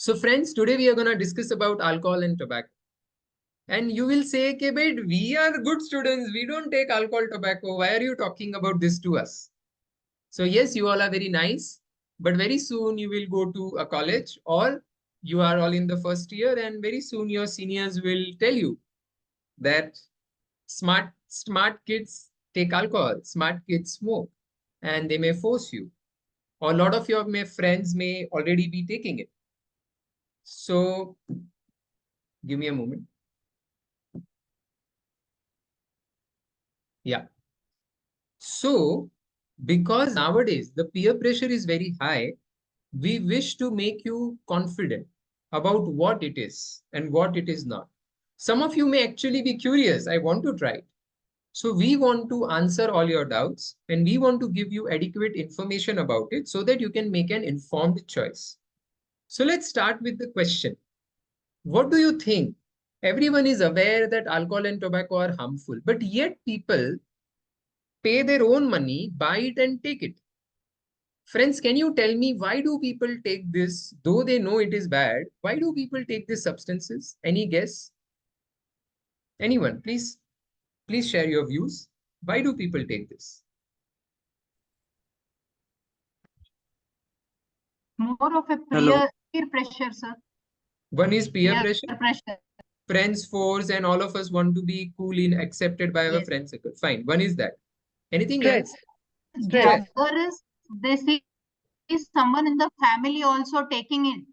So friends, today we are going to discuss about alcohol and tobacco. And you will say, okay, but we are good students. We don't take alcohol, tobacco. Why are you talking about this to us? So yes, you all are very nice, but very soon you will go to a college or you are all in the first year and very soon your seniors will tell you that smart kids take alcohol, smart kids smoke, and they may force you. Or a lot of your friends may already be taking it. So give me a moment. Yeah. So because nowadays the peer pressure is very high, we wish to make you confident about what it is and what it is not. Some of you may actually be curious. I want to try it. So we want to answer all your doubts and we want to give you adequate information about it so that you can make an informed choice. So let's start with the question. What do you think? Everyone is aware that alcohol and tobacco are harmful, but yet people pay their own money, buy it and take it. Friends, can you tell me why do people take this, though they know it is bad? Why do people take these substances? Any guess? Anyone, please share your views. Why do people take this? More of a Hello. peer pressure, sir. One is peer Peer pressure, pressure. friends force, and all of us want to be cool in accepted by our Yes. friend circle. Fine. One is that. Anything Stress. else? The Stress. other is they see someone in the family also taking it.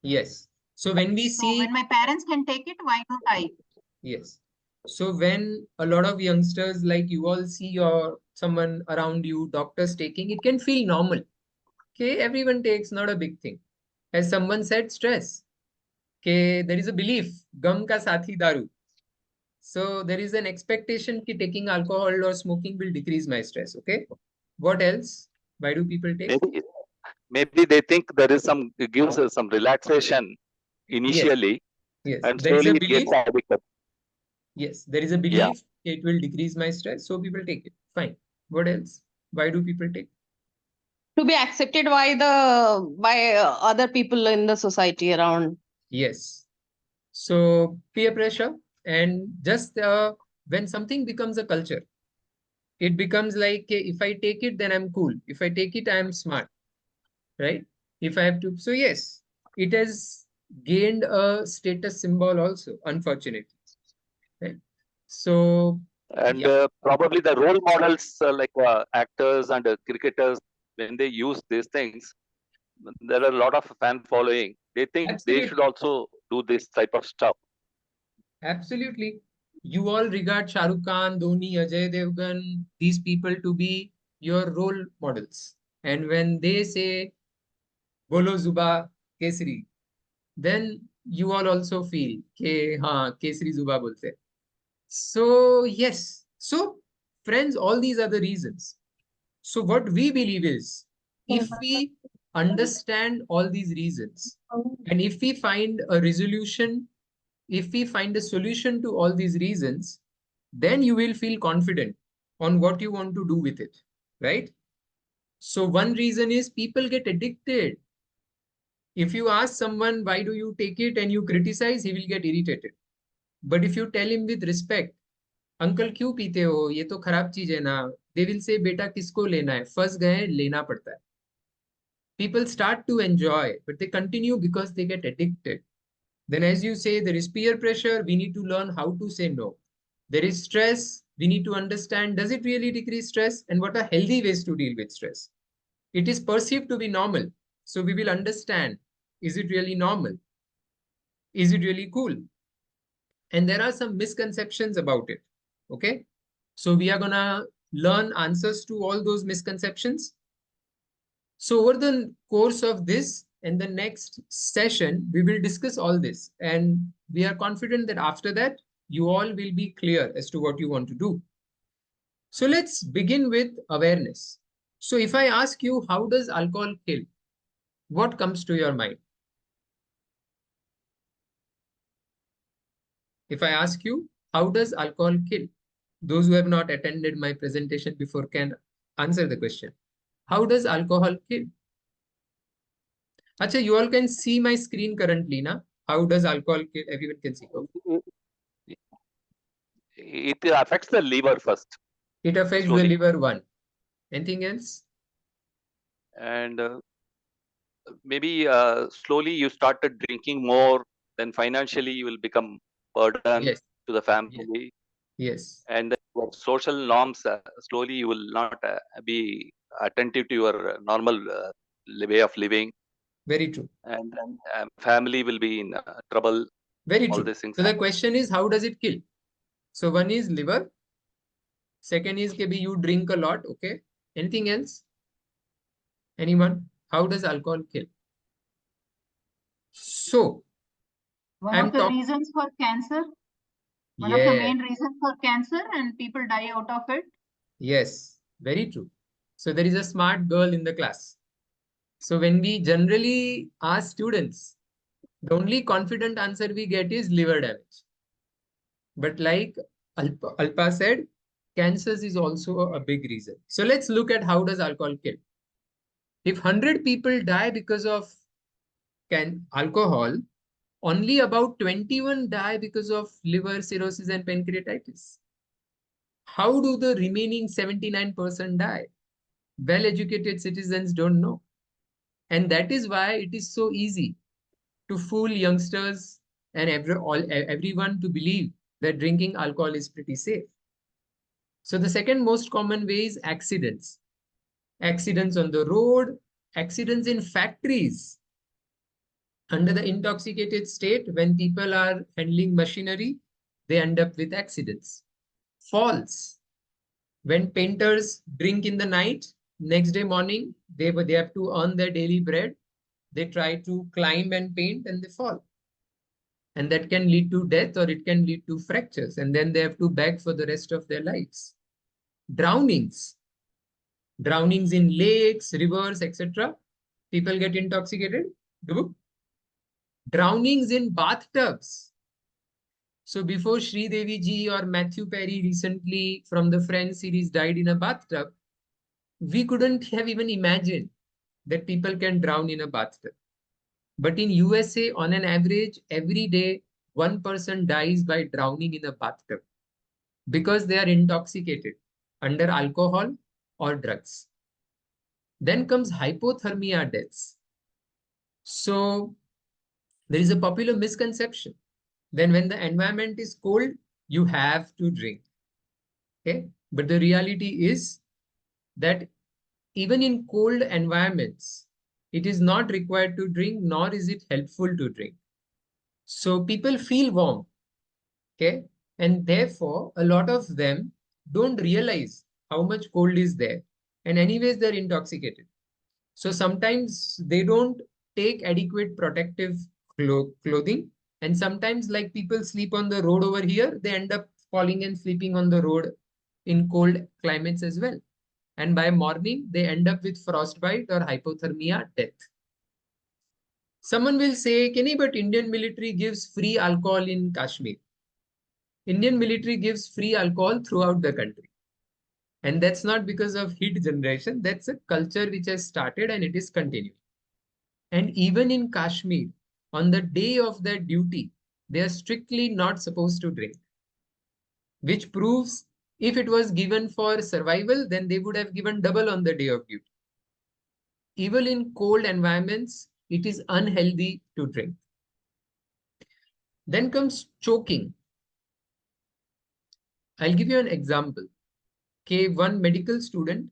Yes. So when we So see, when my parents can take it, why don't I? yes. So when a lot of youngsters like you all see your someone around you, doctors taking, it can feel normal. Okay, everyone takes, not a big thing. As someone said, stress. Okay, there is a belief, gum ka sathi daru. So there is an expectation that taking alcohol or smoking will decrease my stress. Okay. What else? Why do people take? Maybe they think there is some, it gives us some relaxation Yes. initially, Yes. and There is slowly a it belief. gets addicted. Yes. There is a Yeah. belief it will decrease my stress. So people take it. Fine. What else? Why do people take? To be accepted by other people in the society around. Yes. So peer pressure and just when something becomes a culture, it becomes like if I take it, then I'm cool. If I take it, I'm smart, right? If I have to, so yes, it has gained a status symbol also, unfortunately, right? So And yeah, probably the role models like actors and cricketers, when they use these things, there are a lot of fan following. They think they should absolutely, also do this type of stuff. absolutely. You all regard Shah Rukh Khan, Dhoni, Ajay Devgan, these people to be your role models. And when they say Bolo Zuba Kesri, then you all also feel ke हाँ केसरी जुबा बोलते हैं. So yes, so friends, all these are the reasons. So what we believe is, if we understand all these reasons and if we find a resolution, if we find a solution to all these reasons, then you will feel confident on what you want to do with it, right? So one reason is people get addicted. If you ask someone, why do you take it, and you criticize, he will get irritated. But if you tell him with respect, uncle क्यों पीते हो, ये तो खराब चीज है ना, they will say बेटा किसको लेना है, फंस गए, लेना पड़ता है. People start to enjoy, but they continue because they get addicted. Then as you say, there is peer pressure, we need to learn how to say no. There is stress, we need to understand, does it really decrease stress, and what are healthy ways to deal with stress. It is perceived to be normal, so we will understand, is it really normal, is it really cool? And there are some misconceptions about it. Okay. So we are going to learn answers to all those misconceptions. So over the course of this and the next session, we will discuss all this. And we are confident that after that, you all will be clear as to what you want to do. So let's begin with awareness. So if I ask you, how does alcohol kill? What comes to your mind? If I ask you, how does alcohol kill? Those who have not attended my presentation before can answer the question. How does alcohol kill? Acha, you all can see my screen currently, na? How does alcohol kill? Everyone can see. Okay. It affects the liver first, It affects the slowly. liver, one. Anything else? And maybe slowly you started drinking more, then financially you will become burden Yes. to the Yes. family, Yes. and then your social norms, slowly you will not be attentive to your normal way of living, Very true. and then family will be in trouble. Very All true. these things So the happen. question is, how does it kill? So one is liver. Second is maybe you drink a lot. Okay. Anything else? Anyone? How does alcohol kill? So One I'm of the talking. reasons for cancer, one of the Yeah. main reasons for cancer, and people die out of it. Yes. Very true. So there is a smart girl in the class. So when we generally ask students, the only confident answer we get is liver damage. But like Alpa said, cancers is also a big reason. So let's look at how does alcohol kill. If 100 people die because of alcohol, only about 21 die because of liver cirrhosis and pancreatitis. How do the remaining 79% die? Well-educated citizens don't know. And that is why it is so easy to fool youngsters and everyone to believe that drinking alcohol is pretty safe. So the second most common way is accidents. Accidents on the road, accidents in factories. Under the intoxicated state, when people are handling machinery, they end up with accidents. Falls. When painters drink in the night, next day morning, they have to earn their daily bread. They try to climb and paint and they fall. And that can lead to death or it can lead to fractures. And then they have to beg for the rest of their lives. Drownings. Drownings in lakes, rivers, etc. People get intoxicated. Drownings in bathtubs. So before Sri Devi ji or Matthew Perry recently from the Friends series died in a bathtub, we couldn't have even imagined that people can drown in a bathtub. But in USA, on an average, every day, one person dies by drowning in a bathtub because they are intoxicated under alcohol or drugs. Then comes hypothermia deaths. So there is a popular misconception. Then when the environment is cold, you have to drink. Okay. But the reality is that even in cold environments, it is not required to drink, nor is it helpful to drink. So people feel warm. Okay. And therefore, a lot of them don't realize how much cold is there. And anyways, they're intoxicated. So sometimes they don't take adequate protective clothing. And sometimes, like people sleep on the road over here, they end up falling and sleeping on the road in cold climates as well. And by morning, they end up with frostbite or hypothermia death. Someone will say, Kenny, but Indian military gives free alcohol in Kashmir. Indian military gives free alcohol throughout the country. And that's not because of heat generation. That's a culture which has started and it is continuing. And even in Kashmir, on the day of their duty, they are strictly not supposed to drink, which proves if it was given for survival, then they would have given double on the day of duty. Even in cold environments, it is unhealthy to drink. Then comes choking. I'll give you an example. Okay, one medical students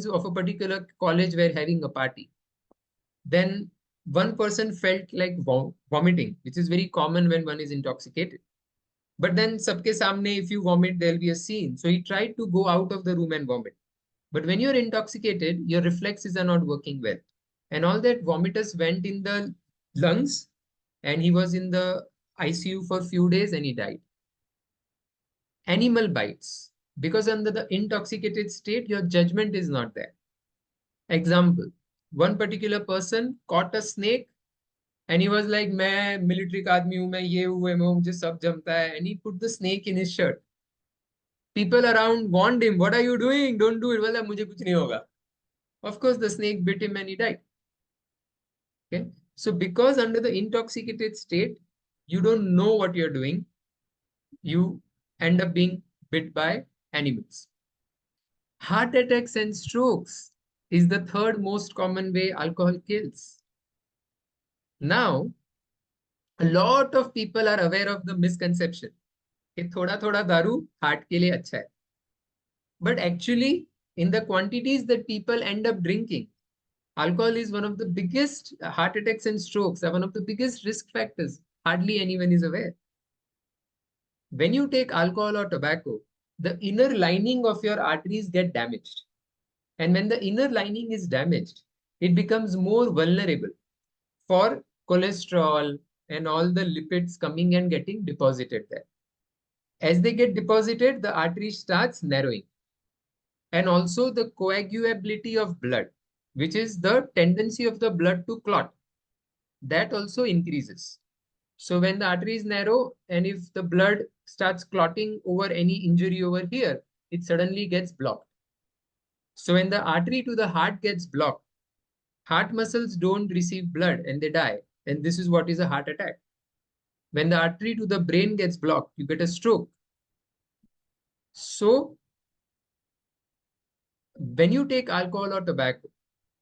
of a particular college were having a party. Then one person felt like vomiting, which is very common when one is intoxicated. But then sabke samne, if you vomit, there'll be a scene. So he tried to go out of the room and vomit. But when you're intoxicated, your reflexes are not working well. And all that vomitus went in the lungs and he was in the ICU for a few days and he died. Animal bites. Because under the intoxicated state, your judgment is not there. Example, one particular person caught a snake and he was like, मैं military का आदमी हूँ, मैं ये हूँ, मुझे सब जमता है. And he put the snake in his shirt. People around warned him, what are you doing? Don't do it. बोला मुझे कुछ नहीं होगा. Of course, the snake bit him and he died. Okay. So because under the intoxicated state, you don't know what you're doing, you end up being bit by animals. Heart attacks and strokes is the third most common way alcohol kills. Now, a lot of people are aware of the misconception कि थोड़ा थोड़ा दारू heart के लिए अच्छा है. But actually, in the quantities that people end up drinking, alcohol is one of the biggest heart attacks and strokes are one of the biggest risk factors. Hardly anyone is aware. When you take alcohol or tobacco, the inner lining of your arteries get damaged. And when the inner lining is damaged, it becomes more vulnerable for cholesterol and all the lipids coming and getting deposited there. As they get deposited, the artery starts narrowing. And also the coagulability of blood, which is the tendency of the blood to clot, that also increases. So when the artery is narrow and if the blood starts clotting over any injury over here, it suddenly gets blocked. So when the artery to the heart gets blocked, heart muscles don't receive blood and they die. And this is what is a heart attack. When the artery to the brain gets blocked, you get a stroke. So when you take alcohol or tobacco,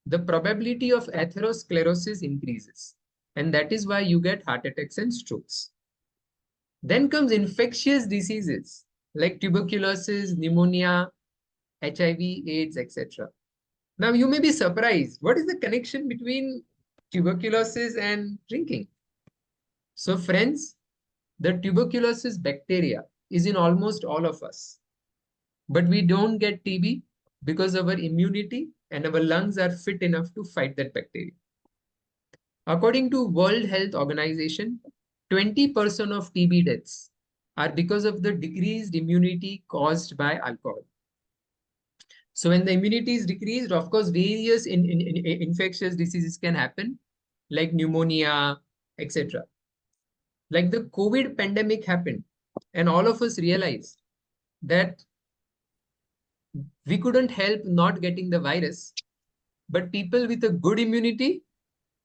the probability of atherosclerosis increases. And that is why you get heart attacks and strokes. Then comes infectious diseases like tuberculosis, pneumonia, HIV, AIDS, etc. Now you may be surprised. What is the connection between tuberculosis and drinking? So friends, the tuberculosis bacteria is in almost all of us. But we don't get TB because our immunity and our lungs are fit enough to fight that bacteria. According to World Health Organization, 20% of TB deaths are because of the decreased immunity caused by alcohol. So when the immunity is decreased, of course, various infectious diseases can happen, like pneumonia, etc. Like the COVID pandemic happened, and all of us realized that we couldn't help not getting the virus, but people with a good immunity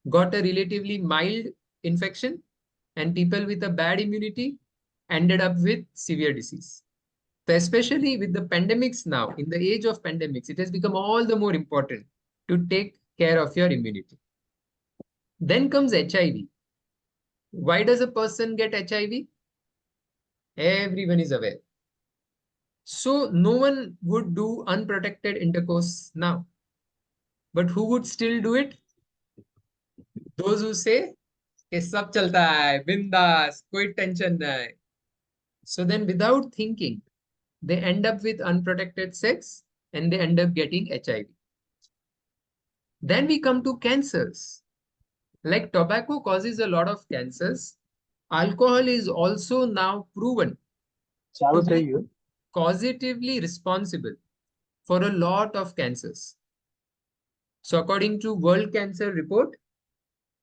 got a relatively mild infection, and people with a bad immunity ended up with severe disease. So especially with the pandemics now, in the age of pandemics, it has become all the more important to take care of your immunity. Then comes HIV. Why does a person get HIV? Everyone is aware. So no one would do unprotected intercourse now. But who would still do it? Those who say, कि सब चलता है, बिंदास, कोई tension नहीं. So then without thinking, they end up with unprotected sex and they end up getting HIV. Then we come to cancers. Like tobacco causes a lot of cancers, alcohol is also now proven to be causatively responsible for a lot of cancers. So according to World Cancer Report,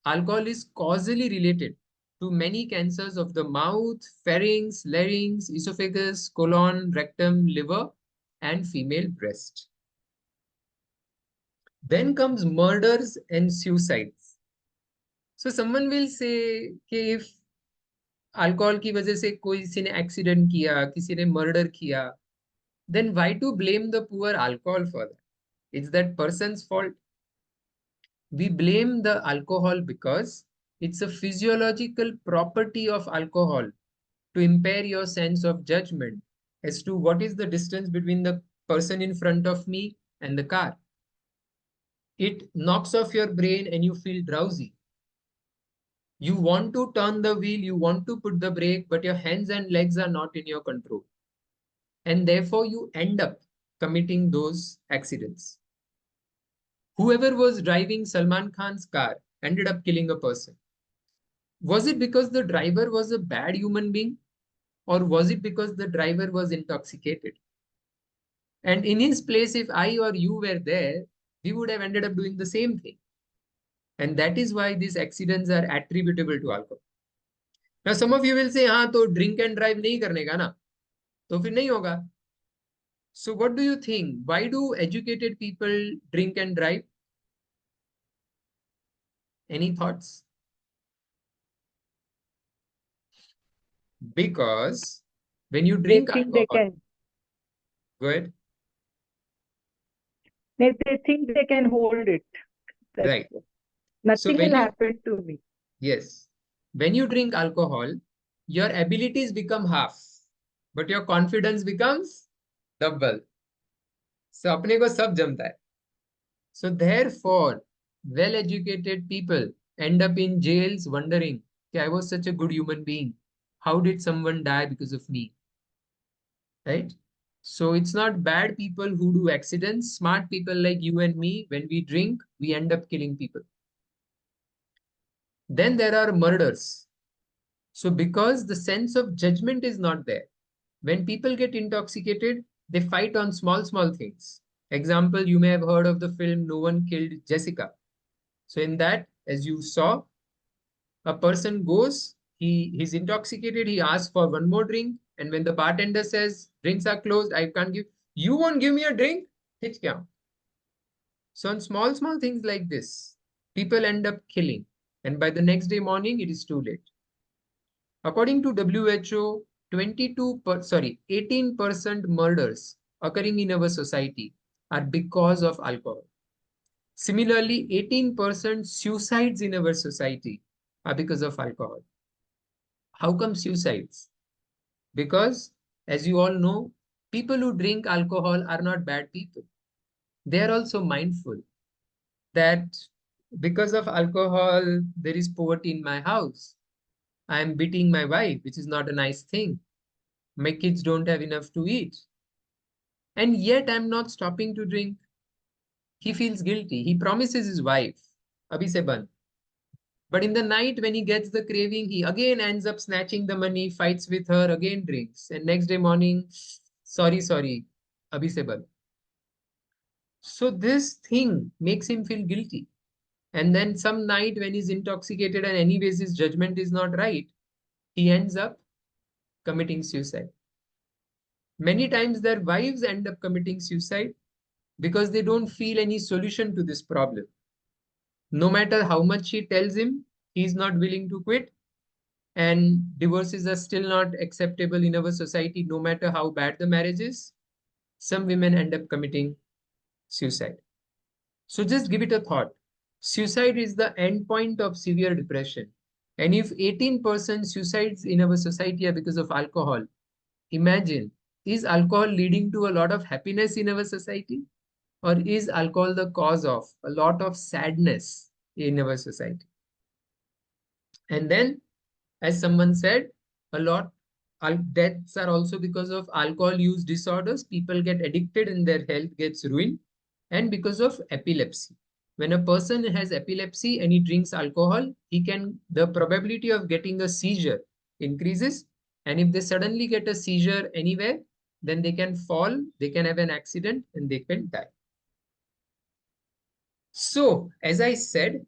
alcohol is causally related to many cancers of the mouth, pharynx, larynx, esophagus, colon, rectum, liver, and female breast. Then comes murders and suicides. So someone will say कि if alcohol की वजह से किसी ने accident किया, किसी ने murder किया, then why to blame the poor alcohol for that? It's that person's fault. We blame the alcohol because it's a physiological property of alcohol to impair your sense of judgment as to what is the distance between the person in front of me and the car. It knocks off your brain and you feel drowsy. You want to turn the wheel, you want to put the brake, but your hands and legs are not in your control. And therefore, you end up committing those accidents. Whoever was driving Salman Khan's car ended up killing a person. Was it because the driver was a bad human being? Or was it because the driver was intoxicated? And in his place, if I or you were there, we would have ended up doing the same thing. And that is why these accidents are attributable to alcohol. Now, some of you will say, हाँ तो drink and drive नहीं करने का ना, तो फिर नहीं होगा. So what do you think? Why do educated people drink and drive? Any thoughts? Because when you They drink think they alcohol, can. go ahead. They think they can hold it. That's Right. what. So Nothing when will you, happen to me. yes, when you drink alcohol, your abilities become half, but your confidence becomes double. So अपने को सब जमता है. So therefore, well-educated people end up in jails wondering, "Okay, I was such a good human being. How did someone die because of me?" Right? So it's not bad people who do accidents. Smart people like you and me, when we drink, we end up killing people. Then there are murders. So because the sense of judgment is not there, when people get intoxicated, they fight on small things. Example, you may have heard of the film No One Killed Jessica. So in that, as you saw, a person goes, he's intoxicated, he asks for one more drink, and when the bartender says, drinks are closed, I can't give, you won't give me a drink? Hich kya? So on small things like this, people end up killing. And by the next day morning, it is too late. According to WHO, 18% murders occurring in our society are because of alcohol. Similarly, 18% suicides in our society are because of alcohol. How come suicides? Because, as you all know, people who drink alcohol are not bad people. They are also mindful that because of alcohol, there is poverty in my house. I am beating my wife, which is not a nice thing. My kids don't have enough to eat. And yet I'm not stopping to drink. He feels guilty. He promises his wife, Abhi se ban. But in the night, when he gets the craving, he again ends up snatching the money, fights with her, again drinks. And next day morning, sorry, Abhi se ban. So this thing makes him feel guilty. And then some night when he's intoxicated and anyways his judgment is not right, he ends up committing suicide. Many times their wives end up committing suicide because they don't feel any solution to this problem. No matter how much she tells him, he's not willing to quit. And divorces are still not acceptable in our society, no matter how bad the marriage is. Some women end up committing suicide. So just give it a thought. Suicide is the end point of severe depression. And if 18% suicides in our society are because of alcohol, imagine, is alcohol leading to a lot of happiness in our society? Or is alcohol the cause of a lot of sadness in our society? And then, as someone said, a lot deaths are also because of alcohol use disorders. People get addicted and their health gets ruined. And because of epilepsy. When a person has epilepsy and he drinks alcohol, the probability of getting a seizure increases. And if they suddenly get a seizure anywhere, then they can fall, they can have an accident, and they can die. So, as I said,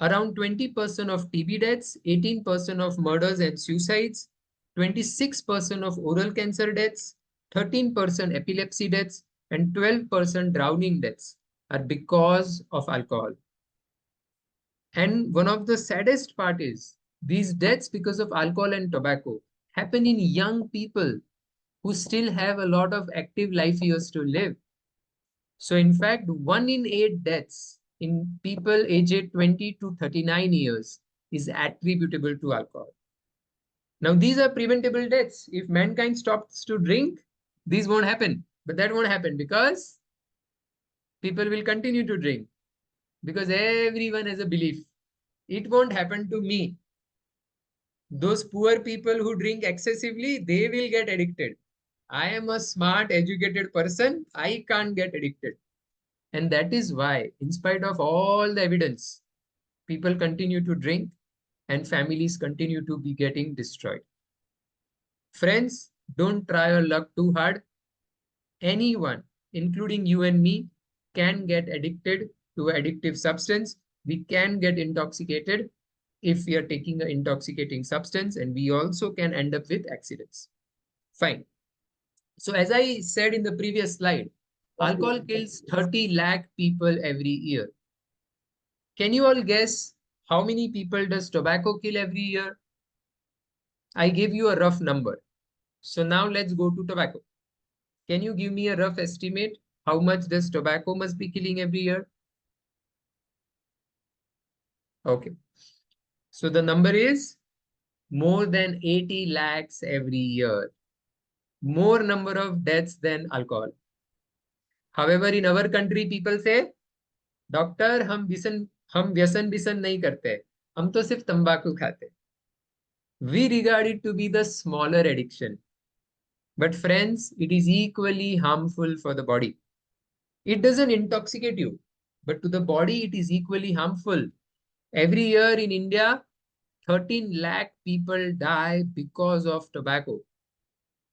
around 20% of TB deaths, 18% of murders and suicides, 26% of oral cancer deaths, 13% epilepsy deaths, and 12% drowning deaths are because of alcohol. And one of the saddest part is these deaths because of alcohol and tobacco happen in young people who still have a lot of active life years to live. So in fact, 1 in 8 deaths in people aged 20 to 39 years is attributable to alcohol. Now, these are preventable deaths. If mankind stops to drink, these won't happen. But that won't happen because people will continue to drink. Because everyone has a belief. It won't happen to me. Those poor people who drink excessively, they will get addicted. I am a smart, educated person. I can't get addicted. And that is why, in spite of all the evidence, people continue to drink and families continue to be getting destroyed. Friends, don't try your luck too hard. Anyone, including you and me, can get addicted to an addictive substance. We can get intoxicated if we are taking an intoxicating substance, and we also can end up with accidents. Fine. So as I said in the previous slide, alcohol kills 30 lakh people every year. Can you all guess how many people does tobacco kill every year? I gave you a rough number. So now let's go to tobacco. Can you give me a rough estimate? How much does tobacco must be killing every year? Okay. So the number is more than 80 lakhs every year. More number of deaths than alcohol. However, in our country, people say, Doctor, हम व्यसन बिसन नहीं करते, हम तो सिर्फ तंबाकू खाते. We regard it to be the smaller addiction. But friends, it is equally harmful for the body. It doesn't intoxicate you, but to the body, it is equally harmful. Every year in India, 13 lakh people die because of tobacco.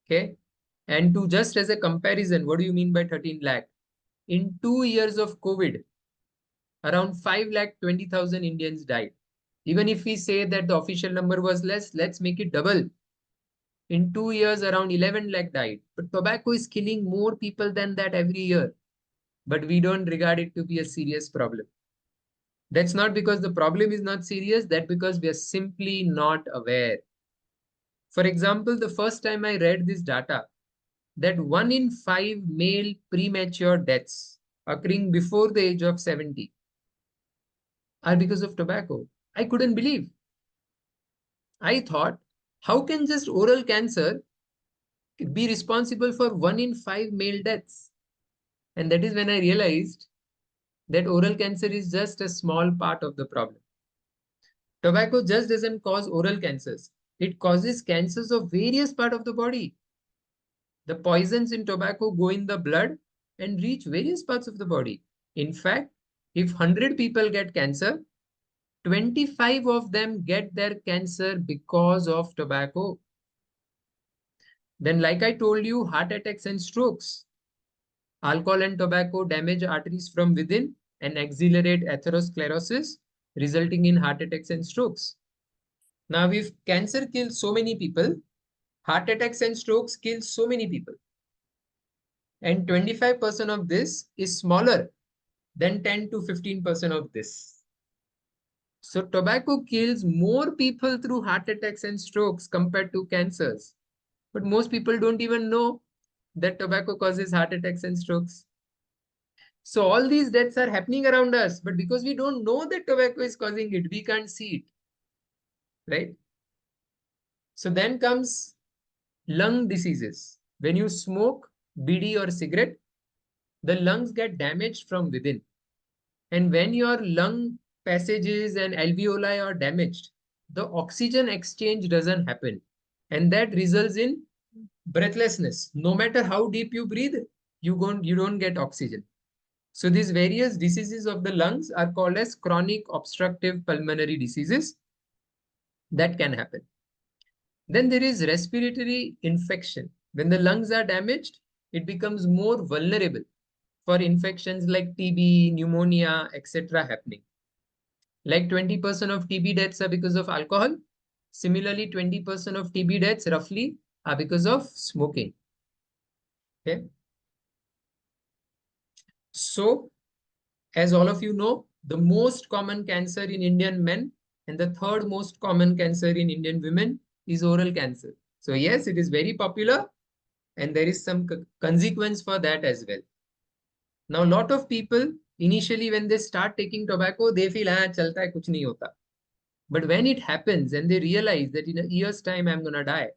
Okay. And to just as a comparison, what do you mean by 13 lakh? In 2 years of COVID, around 5,20,000 Indians died. Even if we say that the official number was less, let's make it double. In 2 years, around 11 lakh died. But tobacco is killing more people than that every year. But we don't regard it to be a serious problem. That's not because the problem is not serious, that's because we are simply not aware. For example, the first time I read this data, that 1 in 5 male premature deaths occurring before the age of 70 are because of tobacco. I couldn't believe. I thought, how can just oral cancer be responsible for 1 in 5 male deaths? And that is when I realized that oral cancer is just a small part of the problem. Tobacco just doesn't cause oral cancers. It causes cancers of various parts of the body. The poisons in tobacco go in the blood and reach various parts of the body. In fact, if 100 people get cancer, 25 of them get their cancer because of tobacco. Then, like I told you, heart attacks and strokes. Alcohol and tobacco damage arteries from within and accelerate atherosclerosis, resulting in heart attacks and strokes. Now, if cancer kills so many people, heart attacks and strokes kill so many people. And 25% of this is smaller than 10 to 15% of this. So tobacco kills more people through heart attacks and strokes compared to cancers. But most people don't even know that tobacco causes heart attacks and strokes. So all these deaths are happening around us, but because we don't know that tobacco is causing it, we can't see it, right? So then comes lung diseases. When you smoke BD or cigarette, the lungs get damaged from within. And when your lung passages and alveoli are damaged, the oxygen exchange doesn't happen. And that results in breathlessness. No matter how deep you breathe, you don't get oxygen. So these various diseases of the lungs are called as chronic obstructive pulmonary diseases that can happen. Then there is respiratory infection. When the lungs are damaged, it becomes more vulnerable for infections like TB, pneumonia, etc. happening. Like 20% of TB deaths are because of alcohol. Similarly, 20% of TB deaths roughly are because of smoking. Okay. So, as all of you know, the most common cancer in Indian men and the third most common cancer in Indian women is oral cancer. So yes, it is very popular and there is some consequence for that as well. Now, a lot of people initially when they start taking tobacco, they feel, chalta hai, kuch nahi hota. But when it happens and they realize that in a year's time, I'm going to die,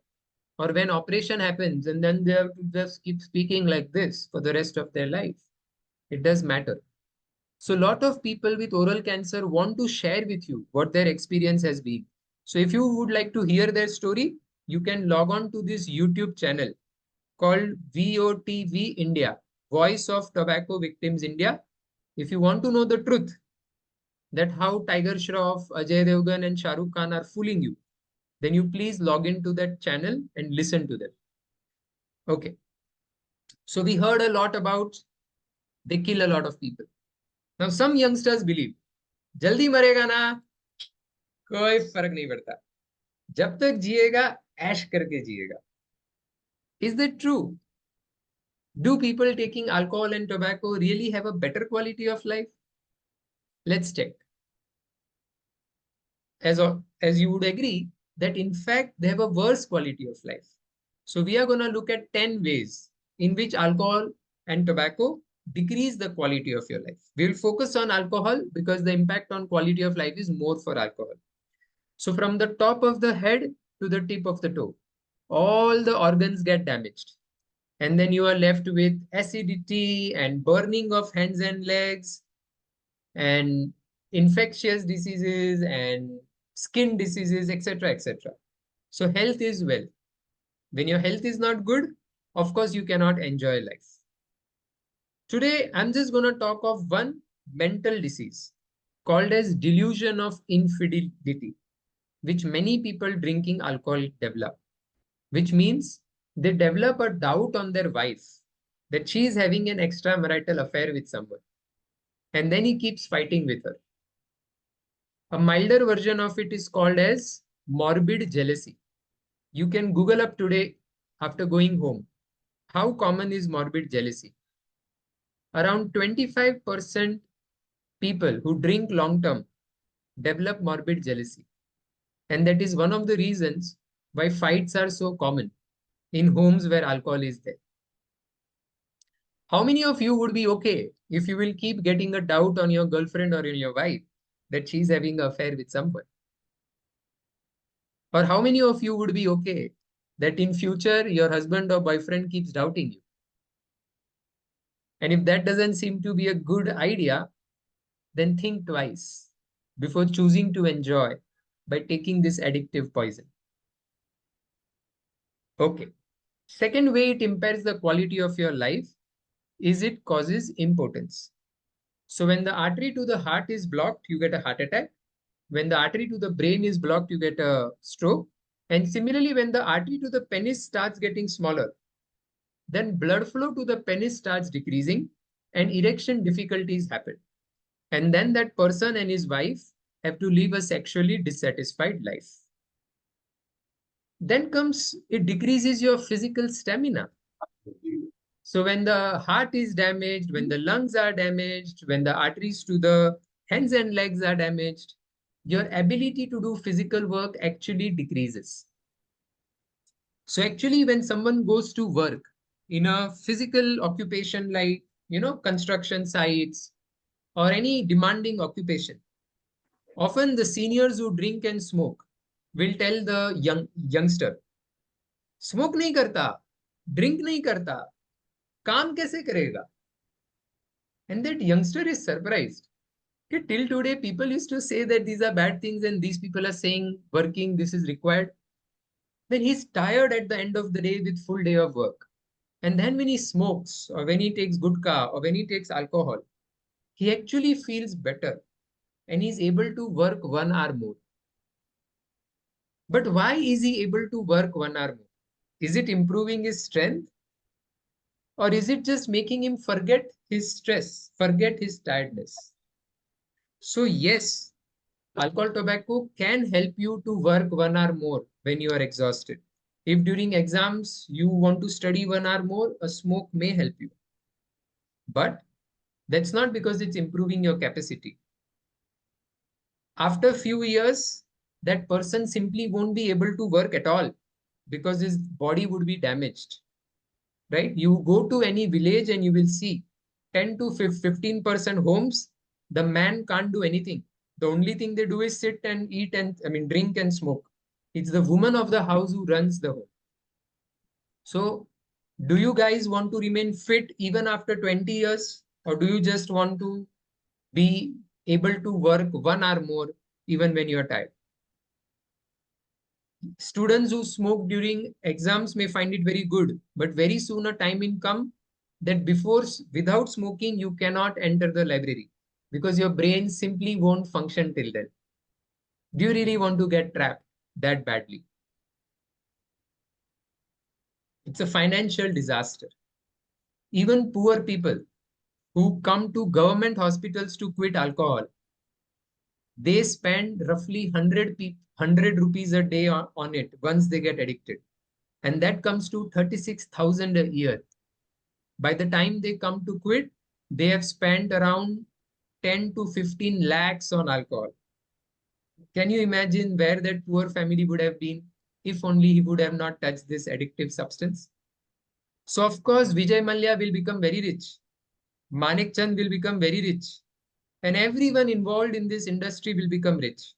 or when operation happens and then they have to just keep speaking like this for the rest of their life, it does matter. So a lot of people with oral cancer want to share with you what their experience has been. So if you would like to hear their story, you can log on to this YouTube channel called VOTV India, Voice of Tobacco Victims India. If you want to know the truth, that how Tiger Shroff, Ajay Devgan and Shah Rukh Khan are fooling you, then you please log into that channel and listen to them. Okay. So we heard a lot about they kill a lot of people. Now some youngsters believe, जल्दी मरेगा ना, कोई फर्क नहीं पड़ता. जब तक जिएगा, ऐश करके जिएगा. Is that true? Do people taking alcohol and tobacco really have a better quality of life? Let's check. as you would agree, that in fact they have a worse quality of life. So we are going to look at 10 ways in which alcohol and tobacco decrease the quality of your life. We will focus on alcohol because the impact on quality of life is more for alcohol. So from the top of the head to the tip of the toe, all the organs get damaged. And then you are left with acidity and burning of hands and legs and infectious diseases and skin diseases, etc., etc. So health is wealth. When your health is not good, of course, you cannot enjoy life. Today, I'm just going to talk of one mental disease called as delusion of infidelity, which many people drinking alcohol develop, which means they develop a doubt on their wife that she is having an extramarital affair with someone. And then he keeps fighting with her. A milder version of it is called as morbid jealousy. You can Google up today after going home. How common is morbid jealousy? Around 25% people who drink long term develop morbid jealousy. And that is one of the reasons why fights are so common in homes where alcohol is there. How many of you would be okay if you will keep getting a doubt on your girlfriend or on your wife that she's having an affair with someone? Or how many of you would be okay that in future your husband or boyfriend keeps doubting you? And if that doesn't seem to be a good idea, then think twice before choosing to enjoy by taking this addictive poison. Okay. Second way it impairs the quality of your life is it causes impotence. So when the artery to the heart is blocked, you get a heart attack. When the artery to the brain is blocked, you get a stroke. And similarly, when the artery to the penis starts getting smaller, then blood flow to the penis starts decreasing and erection difficulties happen. And then that person and his wife have to live a sexually dissatisfied life. Then comes, it decreases your physical stamina. So when the heart is damaged, when the lungs are damaged, when the arteries to the hands and legs are damaged, your ability to do physical work actually decreases. So actually, when someone goes to work in a physical occupation like, construction sites or any demanding occupation, often the seniors who drink and smoke will tell the youngster, smoke nahi karta, drink nahi karta, काम कैसे करेगा? And that youngster is surprised. Okay, till today, people used to say that these are bad things and these people are saying working, this is required. Then he's tired at the end of the day with full day of work. And then when he smokes or when he takes gutka or when he takes alcohol, he actually feels better and he's able to work 1 hour more. But why is he able to work 1 hour more? Is it improving his strength? Or is it just making him forget his stress, forget his tiredness? So yes, alcohol, tobacco can help you to work 1 hour more when you are exhausted. If during exams you want to study 1 hour more, a smoke may help you. But that's not because it's improving your capacity. After a few years, that person simply won't be able to work at all because his body would be damaged. Right? You go to any village and you will see 10 to 15% homes, the man can't do anything. The only thing they do is sit and eat and, drink and smoke. It's the woman of the house who runs the home. So, do you guys want to remain fit even after 20 years? Or do you just want to be able to work 1 hour more even when you're tired? Students who smoke during exams may find it very good, but very soon a time will come that without smoking, you cannot enter the library because your brain simply won't function till then. Do you really want to get trapped that badly? It's a financial disaster. Even poor people who come to government hospitals to quit alcohol, they spend roughly 100 rupees a day on it once they get addicted. And that comes to 36,000 a year. By the time they come to quit, they have spent around 10 to 15 lakhs on alcohol. Can you imagine where that poor family would have been if only he would have not touched this addictive substance? So of course, Vijay Mallya will become very rich. Manik Chand will become very rich. And everyone involved in this industry will become rich.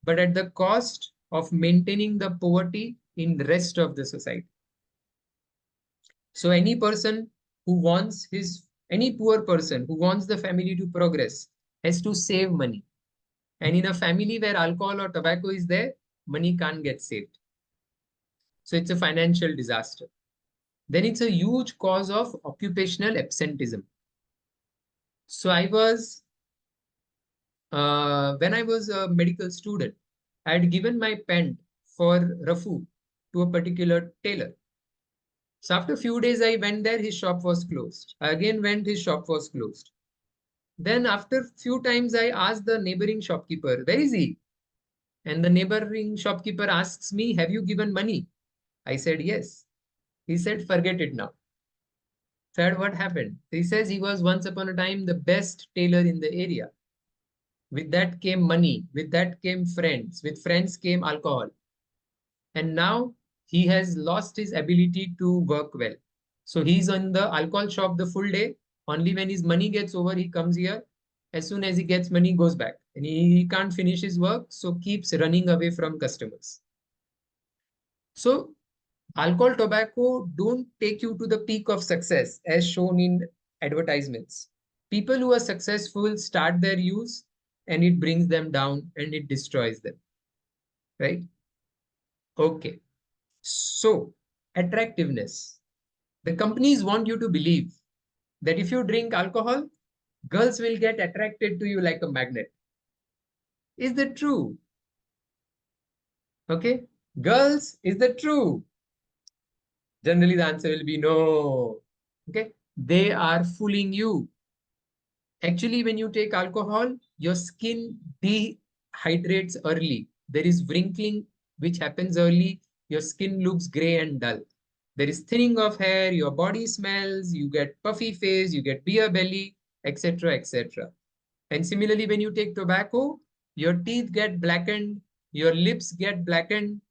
But at the cost of maintaining the poverty in the rest of the society. So any person who wants any poor person who wants the family to progress has to save money. And in a family where alcohol or tobacco is there, money can't get saved. So it's a financial disaster. Then it's a huge cause of occupational absenteeism. So when I was a medical student, I had given my pant for Rafu to a particular tailor. So after a few days, I went there, his shop was closed. I again went, his shop was closed. Then after a few times, I asked the neighboring shopkeeper, where is he? And the neighboring shopkeeper asks me, have you given money? I said, yes. He said, forget it now. Said, what happened? He says he was once upon a time the best tailor in the area. With that came money. With that came friends. With friends came alcohol. And now he has lost his ability to work well. So he's on the alcohol shop the full day. Only when his money gets over, he comes here. As soon as he gets money, he goes back. And he can't finish his work, so keeps running away from customers. So alcohol, tobacco don't take you to the peak of success as shown in advertisements. People who are successful start their use and it brings them down and it destroys them. Right? Okay. So, attractiveness. The companies want you to believe that if you drink alcohol, girls will get attracted to you like a magnet. Is that true? Okay. Girls, is that true? Generally, the answer will be no. Okay. They are fooling you. Actually, when you take alcohol, your skin dehydrates early. There is wrinkling which happens early. Your skin looks gray and dull. There is thinning of hair, your body smells, you get puffy face, you get beer belly, etc., etc. And similarly, when you take tobacco, your teeth get blackened, your lips get blackened,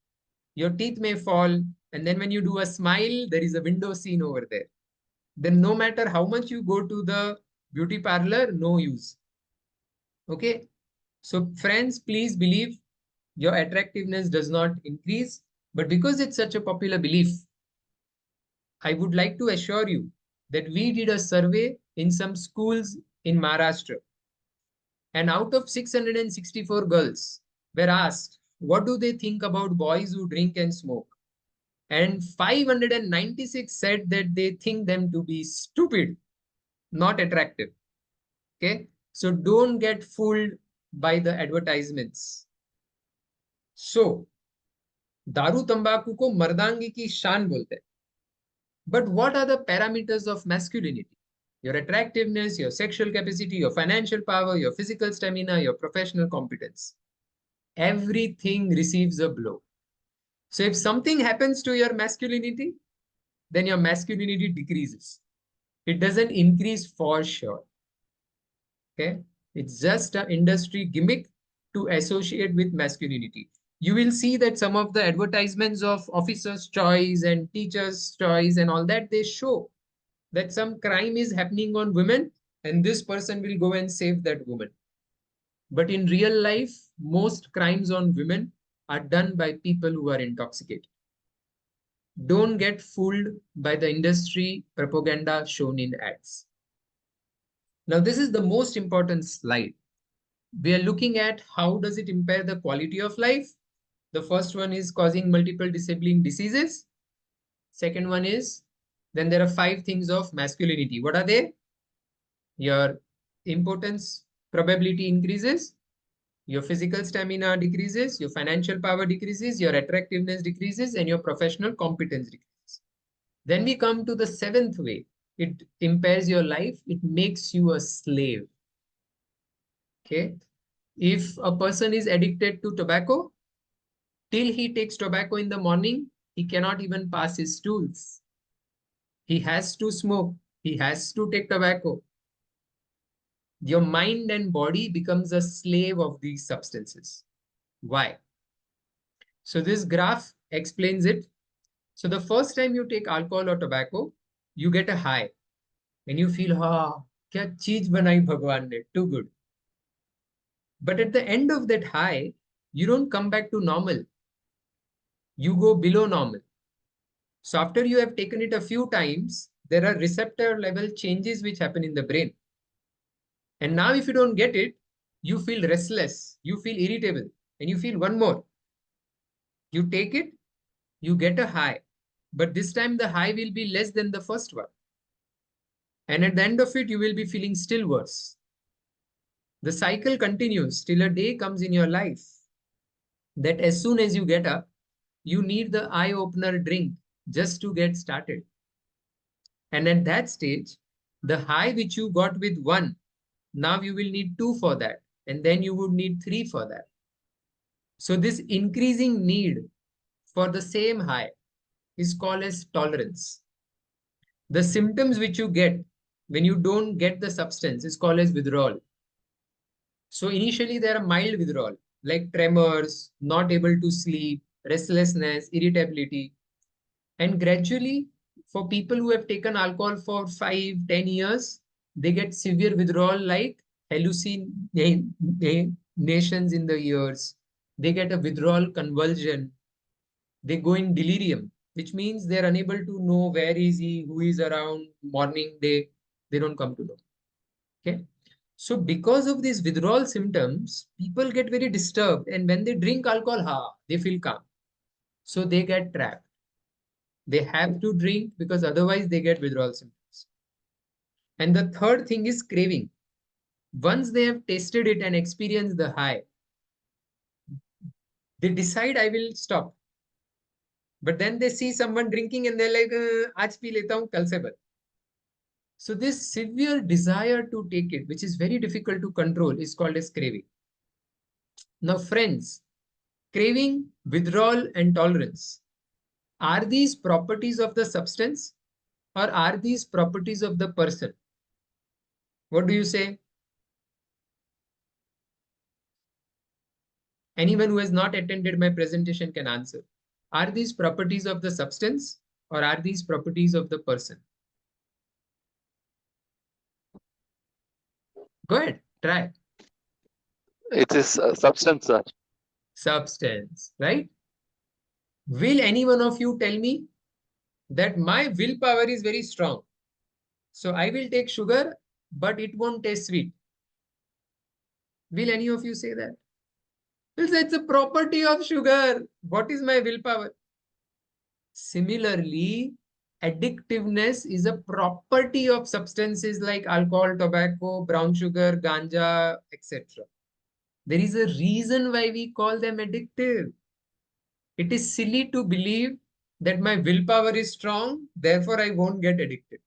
your teeth may fall, and then when you do a smile, there is a window scene over there. Then no matter how much you go to the beauty parlor, no use. Okay. So friends, please believe your attractiveness does not increase. But because it's such a popular belief, I would like to assure you that we did a survey in some schools in Maharashtra. And out of 664 girls were asked, what do they think about boys who drink and smoke? And 596 said that they think them to be stupid, not attractive. Okay. So don't get fooled by the advertisements. So, दारू तंबाकू को मर्दांगी की शान बोलते हैं. But what are the parameters of masculinity? Your attractiveness, your sexual capacity, your financial power, your physical stamina, your professional competence. Everything receives a blow. So if something happens to your masculinity, then your masculinity decreases. It doesn't increase for sure. Okay? It's just an industry gimmick to associate with masculinity. You will see that some of the advertisements of officers' choice and teachers' choice and all that, they show that some crime is happening on women and this person will go and save that woman. But in real life, most crimes on women are done by people who are intoxicated. Don't get fooled by the industry propaganda shown in ads. Now, this is the most important slide. We are looking at how does it impair the quality of life. The first one is causing multiple disabling diseases. Second one is, then there are 5 things of masculinity. What are they? Your impotence probability increases, your physical stamina decreases, your financial power decreases, your attractiveness decreases, and your professional competence decreases. Then we come to the 7th way. It impairs your life. It makes you a slave. Okay. If a person is addicted to tobacco, till he takes tobacco in the morning, he cannot even pass his stools. He has to smoke. He has to take tobacco. Your mind and body becomes a slave of these substances. Why? So this graph explains it. So the first time you take alcohol or tobacco, you get a high and you feel, ah, kya cheez banai Bhagwan ne, too good. But at the end of that high, you don't come back to normal. You go below normal. So after you have taken it a few times, there are receptor level changes which happen in the brain. And now if you don't get it, you feel restless, you feel irritable, and you feel one more. You take it, you get a high, but this time the high will be less than the first one. And at the end of it, you will be feeling still worse. The cycle continues till a day comes in your life that as soon as you get up, you need the eye opener drink just to get started. And at that stage, the high which you got with one, now you will need two for that. And then you would need three for that. So this increasing need for the same high is called as tolerance. The symptoms which you get when you don't get the substance is called as withdrawal. So initially there are mild withdrawal like tremors, not able to sleep, restlessness, irritability. And gradually for people who have taken alcohol for 5-10 years, they get severe withdrawal like hallucinations in the ears. They get a withdrawal convulsion. They go in delirium, which means they're unable to know where is he, who is around, morning, day, they don't come to know. Okay. So because of these withdrawal symptoms, people get very disturbed. And when they drink alcohol, they feel calm. So they get trapped. They have to drink because otherwise they get withdrawal symptoms. And the third thing is craving. Once they have tasted it and experienced the high, they decide I will stop. But then they see someone drinking and they're like, aaj pee leta hu, kal se bad. So this severe desire to take it, which is very difficult to control, is called as craving. Now, friends, craving, withdrawal, and tolerance, are these properties of the substance or are these properties of the person? What do you say? Anyone who has not attended my presentation can answer. Are these properties of the substance or are these properties of the person? Go ahead, try. It is substance, sir. Substance, right? Will any one of you tell me that my willpower is very strong? So I will take sugar, but it won't taste sweet. Will any of you say that? Well, it's a property of sugar. What is my willpower? Similarly, addictiveness is a property of substances like alcohol, tobacco, brown sugar, ganja, etc. There is a reason why we call them addictive. It is silly to believe that my willpower is strong, therefore I won't get addicted.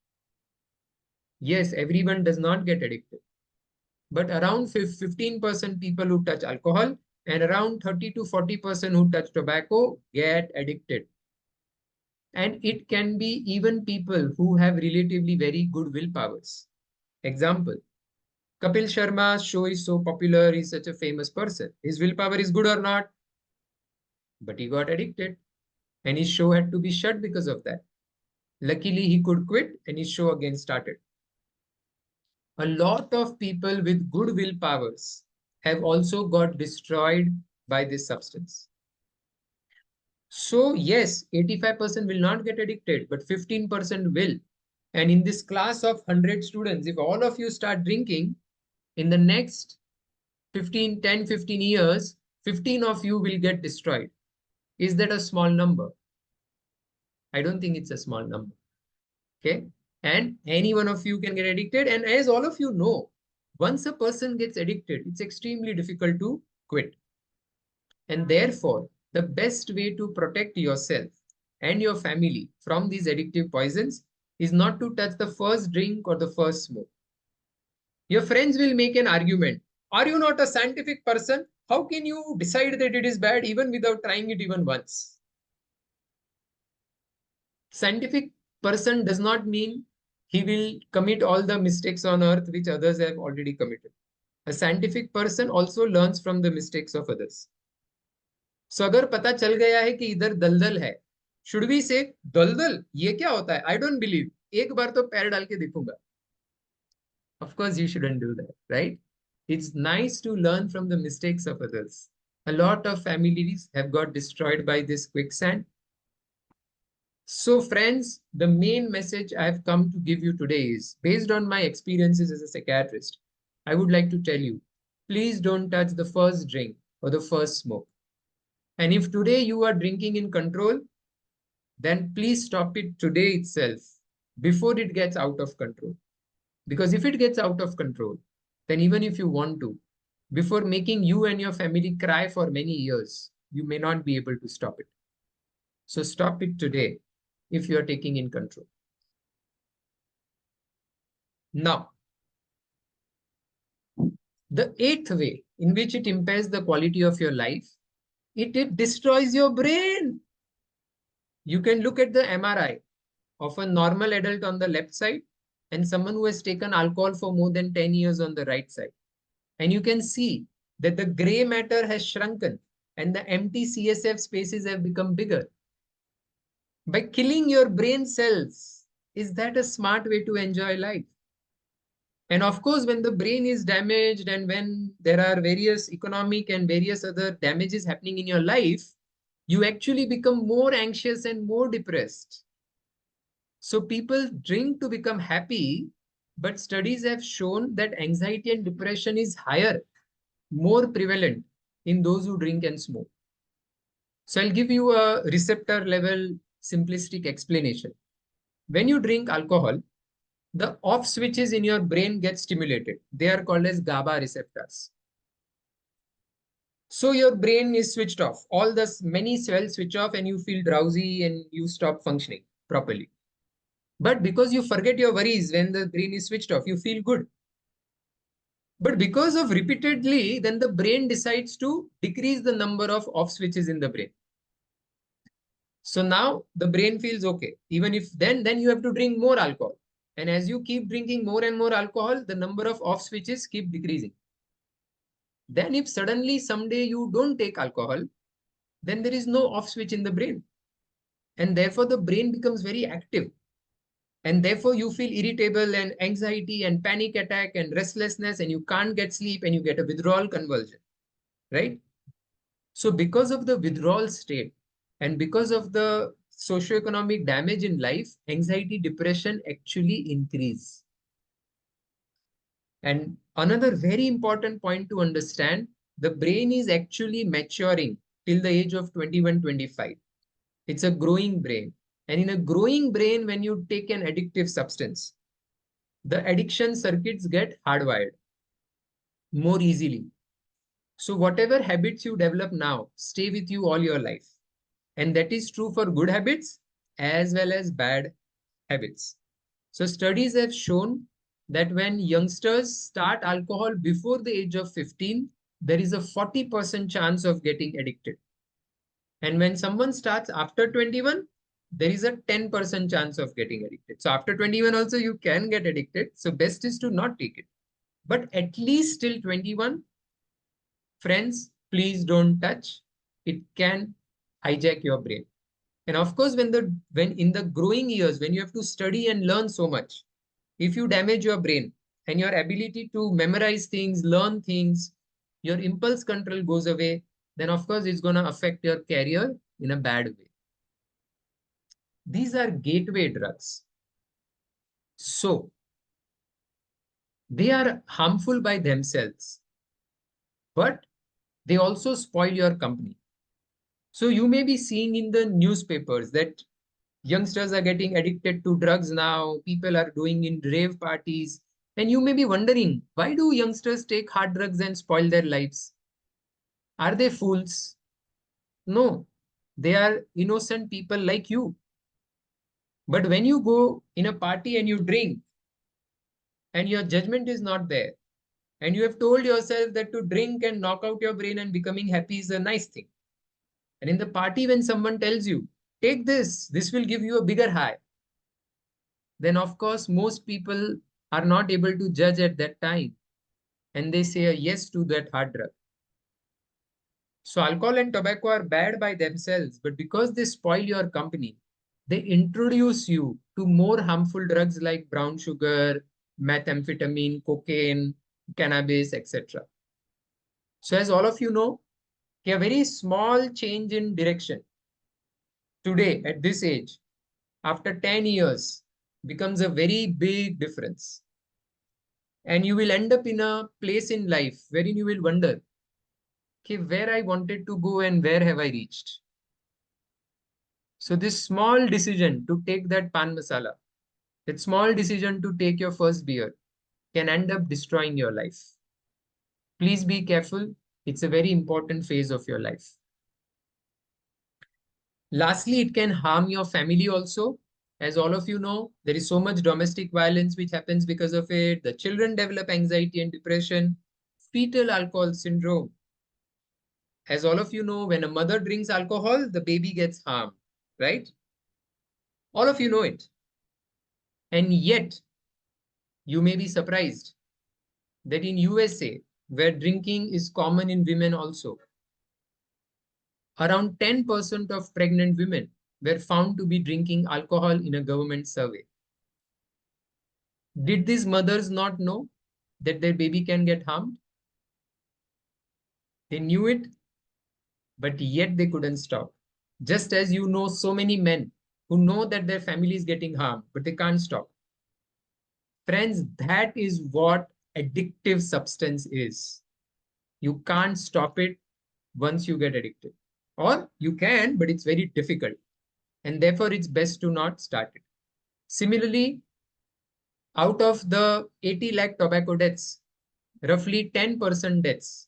Yes, everyone does not get addicted. But around 15% people who touch alcohol and around 30 to 40% who touch tobacco get addicted. And it can be even people who have relatively very good willpowers. Example, Kapil Sharma's show is so popular, he's such a famous person. His willpower is good or not? But he got addicted and his show had to be shut because of that. Luckily, he could quit and his show again started. A lot of people with good willpowers have also got destroyed by this substance. So yes, 85% will not get addicted, but 15% will. And in this class of 100 students, if all of you start drinking, in the next 10, 15 years, 15 of you will get destroyed. Is that a small number? I don't think it's a small number. Okay. And any one of you can get addicted. And as all of you know, once a person gets addicted, it's extremely difficult to quit. And therefore, the best way to protect yourself and your family from these addictive poisons is not to touch the first drink or the first smoke. Your friends will make an argument. Are you not a scientific person? How can you decide that it is bad even without trying it even once? Scientific person does not mean he will commit all the mistakes on earth which others have already committed. A scientific person also learns from the mistakes of others. सो अगर पता चल गया है कि इधर दलदल है, should we से दलदल ये क्या होता है, आई डोंट बिलीव, एक बार तो पैर डाल के देखूंगा? Of course, you shouldn't do that, right? It's nice to learn from the mistakes of others. A lot of families have got destroyed by this quicksand. So, friends, the main message I've come to give you today is based on my experiences as a psychiatrist. I would like to tell you, please don't touch the first drink or the first smoke. And if today you are drinking in control, then please stop it today itself before it gets out of control. Because if it gets out of control, then even if you want to, before making you and your family cry for many years, you may not be able to stop it. So stop it today if you are taking in control. Now, the eighth way in which it impairs the quality of your life, it destroys your brain. You can look at the MRI of a normal adult on the left side and someone who has taken alcohol for more than 10 years on the right side. And you can see that the gray matter has shrunken and the empty CSF spaces have become bigger. By killing your brain cells, is that a smart way to enjoy life? And of course, when the brain is damaged and when there are various economic and various other damages happening in your life, you actually become more anxious and more depressed. So people drink to become happy, but studies have shown that anxiety and depression is higher, more prevalent in those who drink and smoke. So I'll give you a receptor level simplistic explanation. When you drink alcohol, the off switches in your brain get stimulated. They are called as GABA receptors. So your brain is switched off. All the many cells switch off and you feel drowsy and you stop functioning properly. But because you forget your worries when the brain is switched off, you feel good. But because of repeatedly, then the brain decides to decrease the number of off switches in the brain. So now the brain feels okay. Even if then you have to drink more alcohol. And as you keep drinking more and more alcohol, the number of off switches keep decreasing. Then if suddenly someday you don't take alcohol, then there is no off switch in the brain. And therefore the brain becomes very active. And therefore you feel irritable and anxiety and panic attack and restlessness and you can't get sleep and you get a withdrawal convulsion, right? So because of the withdrawal state and because of the socioeconomic damage in life, anxiety, depression actually increase. And another very important point to understand, the brain is actually maturing till the age of 21, 25. It's a growing brain. And in a growing brain, when you take an addictive substance, the addiction circuits get hardwired more easily. So whatever habits you develop now stay with you all your life. And that is true for good habits as well as bad habits. So studies have shown that when youngsters start alcohol before the age of 15, there is a 40% chance of getting addicted. And when someone starts after 21, there is a 10% chance of getting addicted. So after 21 also you can get addicted. So best is to not take it. But at least till 21, friends, please don't touch. It can hijack your brain. And of course, when in the growing years, when you have to study and learn so much, if you damage your brain and your ability to memorize things, learn things, your impulse control goes away, then of course it's going to affect your career in a bad way. These are gateway drugs. So they are harmful by themselves, but they also spoil your company. So you may be seeing in the newspapers that youngsters are getting addicted to drugs now. People are doing in rave parties. And you may be wondering, why do youngsters take hard drugs and spoil their lives? Are they fools? No, they are innocent people like you. But when you go in a party and you drink and your judgment is not there, and you have told yourself that to drink and knock out your brain and becoming happy is a nice thing. And in the party, when someone tells you, take this will give you a bigger high, then of course, most people are not able to judge at that time. And they say a yes to that hard drug. So alcohol and tobacco are bad by themselves, but because they spoil your company, they introduce you to more harmful drugs like brown sugar, methamphetamine, cocaine, cannabis, etc. So as all of you know, a very small change in direction today at this age, after 10 years, becomes a very big difference. And you will end up in a place in life wherein you will wonder, okay, where I wanted to go and where have I reached? So this small decision to take that pan masala, that small decision to take your first beer can end up destroying your life. Please be careful. It's a very important phase of your life. Lastly, it can harm your family also. As all of you know, there is so much domestic violence which happens because of it. The children develop anxiety and depression, fetal alcohol syndrome. As all of you know, when a mother drinks alcohol, the baby gets harmed, right? All of you know it. And yet, you may be surprised that in USA, where drinking is common in women also, around 10% of pregnant women were found to be drinking alcohol in a government survey. Did these mothers not know that their baby can get harmed? They knew it, but yet they couldn't stop. Just as you know so many men who know that their family is getting harmed, but they can't stop. Friends, that is what addictive substance is. You can't stop it once you get addicted. Or you can, but it's very difficult. And therefore, it's best to not start it. Similarly, out of the 80 lakh tobacco deaths, roughly 10% deaths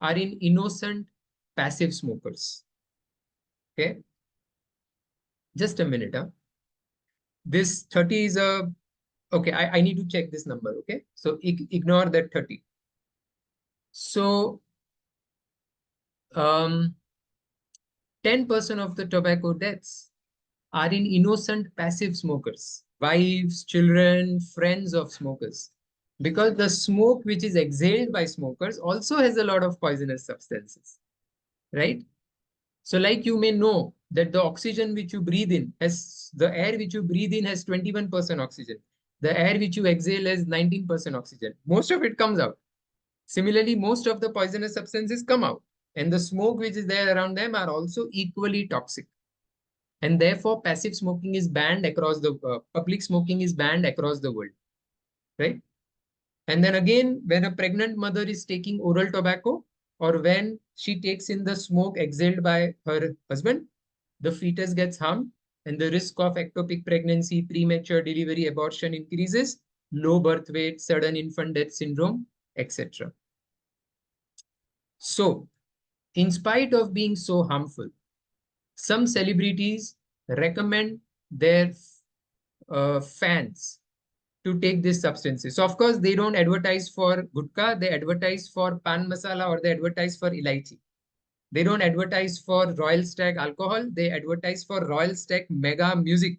are in innocent passive smokers. Okay. Just a minute. Huh? This 30 is a, okay, I need to check this number. Okay. So ignore that 30. So 10% of the tobacco deaths are in innocent passive smokers, wives, children, friends of smokers. Because the smoke which is exhaled by smokers also has a lot of poisonous substances, right? So like you may know that the oxygen which you breathe in has, the air which you breathe in has 21% oxygen. The air which you exhale has 19% oxygen. Most of it comes out. Similarly, most of the poisonous substances come out. And the smoke which is there around them are also equally toxic. And therefore, passive smoking is banned across the, public smoking is banned across the world, right? And then again, when a pregnant mother is taking oral tobacco or when she takes in the smoke exhaled by her husband, the fetus gets harmed and the risk of ectopic pregnancy, premature delivery, abortion increases, low birth weight, sudden infant death syndrome, etc. So, in spite of being so harmful, some celebrities recommend their fans to take these substances. So of course, they don't advertise for gutka, they advertise for pan masala or they advertise for elaichi. They don't advertise for Royal Stag alcohol, they advertise for Royal Stag Mega Music.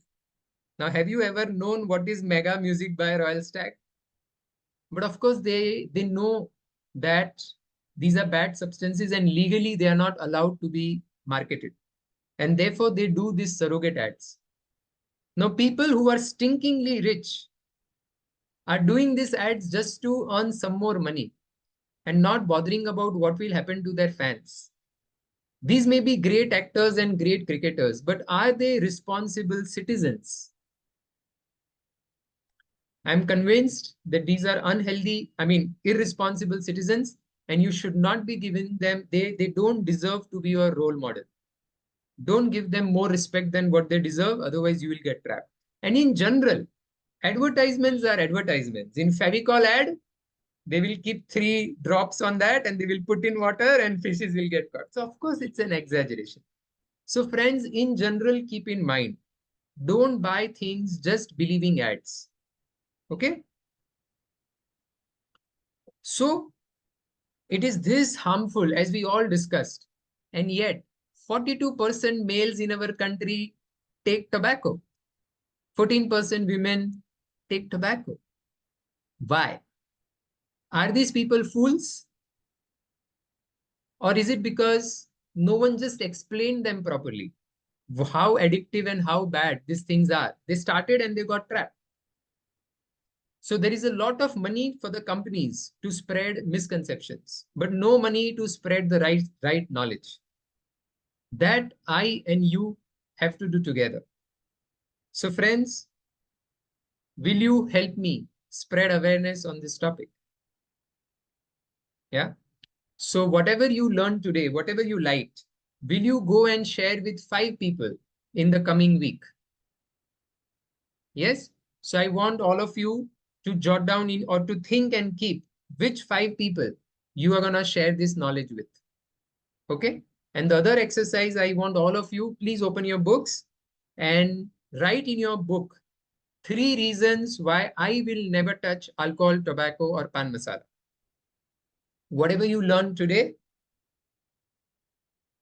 Now, have you ever known what is Mega Music by Royal Stag? But of course, they know that these are bad substances and legally they are not allowed to be marketed. And therefore, they do these surrogate ads. Now, people who are stinkingly rich are doing these ads just to earn some more money and not bothering about what will happen to their fans. These may be great actors and great cricketers, but are they responsible citizens? I'm convinced that these are unhealthy, irresponsible citizens, and you should not be giving them, they don't deserve to be your role model. Don't give them more respect than what they deserve, otherwise you will get trapped. And in general, advertisements are advertisements. In Fevicol ad, they will keep 3 drops on that and they will put in water and fishes will get caught. So of course, it's an exaggeration. So friends, in general, keep in mind, don't buy things just believing ads. Okay. So it is this harmful as we all discussed. And yet 42% males in our country take tobacco. 14% women take tobacco. Why? Are these people fools? Or is it because no one just explained them properly? How addictive and how bad these things are. They started and they got trapped. So there is a lot of money for the companies to spread misconceptions, but no money to spread the right knowledge. That I and you have to do together. So friends, will you help me spread awareness on this topic? Yeah. So whatever you learned today, whatever you liked, will you go and share with 5 people in the coming week? Yes. So I want all of you to jot down in or to think and keep which 5 people you are going to share this knowledge with. Okay. And the other exercise, I want all of you, please open your books and write in your book 3 reasons why I will never touch alcohol, tobacco, or pan masala. Whatever you learned today,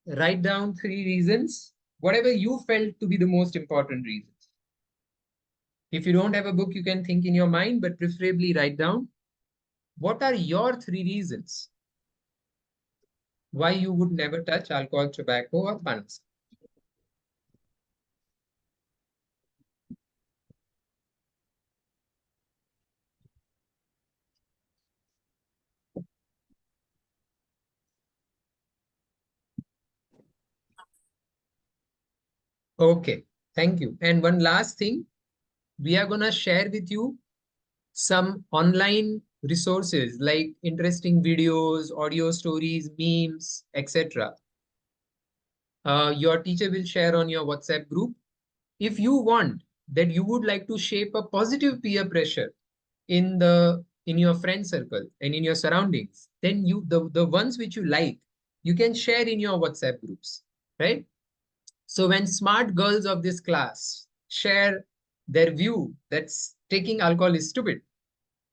write down 3 reasons, whatever you felt to be the most important reasons. If you don't have a book, you can think in your mind, but preferably write down what are your 3 reasons why you would never touch alcohol, tobacco, or pan masala. Okay, thank you. And one last thing, we are going to share with you some online resources like interesting videos, audio stories, memes, etc. Your teacher will share on your WhatsApp group. If you want that you would like to shape a positive peer pressure in your friend circle and in your surroundings, then the ones which you like, you can share in your WhatsApp groups, right? So when smart girls of this class share their view that taking alcohol is stupid,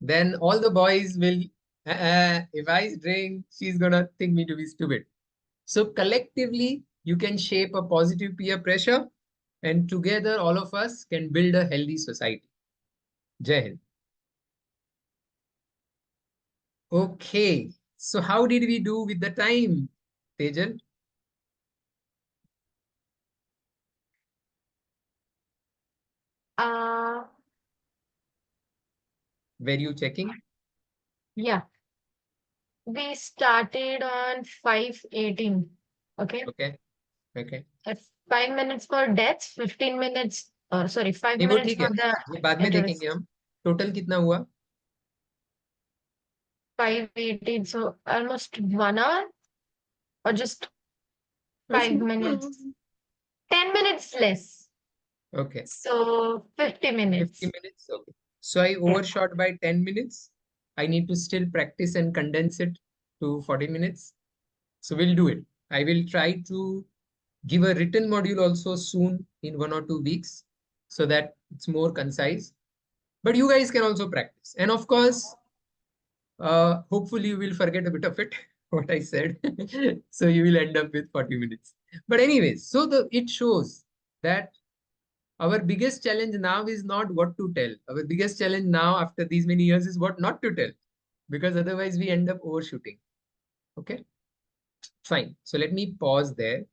then all the boys will, if I drink, she's gonna think me to be stupid. So collectively, you can shape a positive peer pressure, and together all of us can build a healthy society. Jai Hind. Okay, so how did we do with the time, Tejal? Uh, Were you checking? yeah, we started on 5:18. Okay. Okay, okay. 5 minutes for deaths, 15 minutes, sorry, five नहीं वो minutes ठीक है, for the ये बाद में देखेंगे interest. हम. Total कितना हुआ? 5:18, so almost 1 hour or just 5 minutes. 10 minutes less. Okay. So 50 minutes. 50 minutes. Okay. So I overshot by 10 minutes. I need to still practice and condense it to 40 minutes. So we'll do it. I will try to give a written module also soon in 1 or 2 weeks so that it's more concise. But you guys can also practice. And of course, hopefully you will forget a bit of it, what I said. So you will end up with 40 minutes. But anyways, so it shows that our biggest challenge now is not what to tell. Our biggest challenge now after these many years is what not to tell, because otherwise we end up overshooting. Okay, fine. So let me pause there.